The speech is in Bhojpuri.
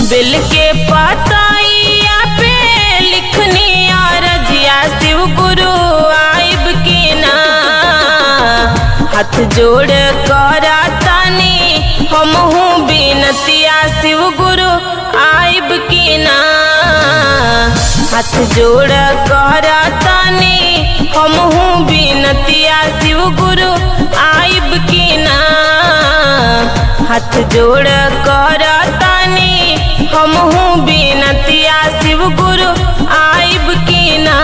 बिल के पताइया पे लिखनी रजिया शिव गुरु आइब की ना। हाथ जोड़ करा तानी हमहू बिनतिया शिव गुरु आइब की ना। हाथ जोड़ करा तानी हमहू बिनतिया शिव गुरु आइब की ना। हाथ जोड़ करा तानी हमहू बिनतिया शिव गुरु आइब की ना।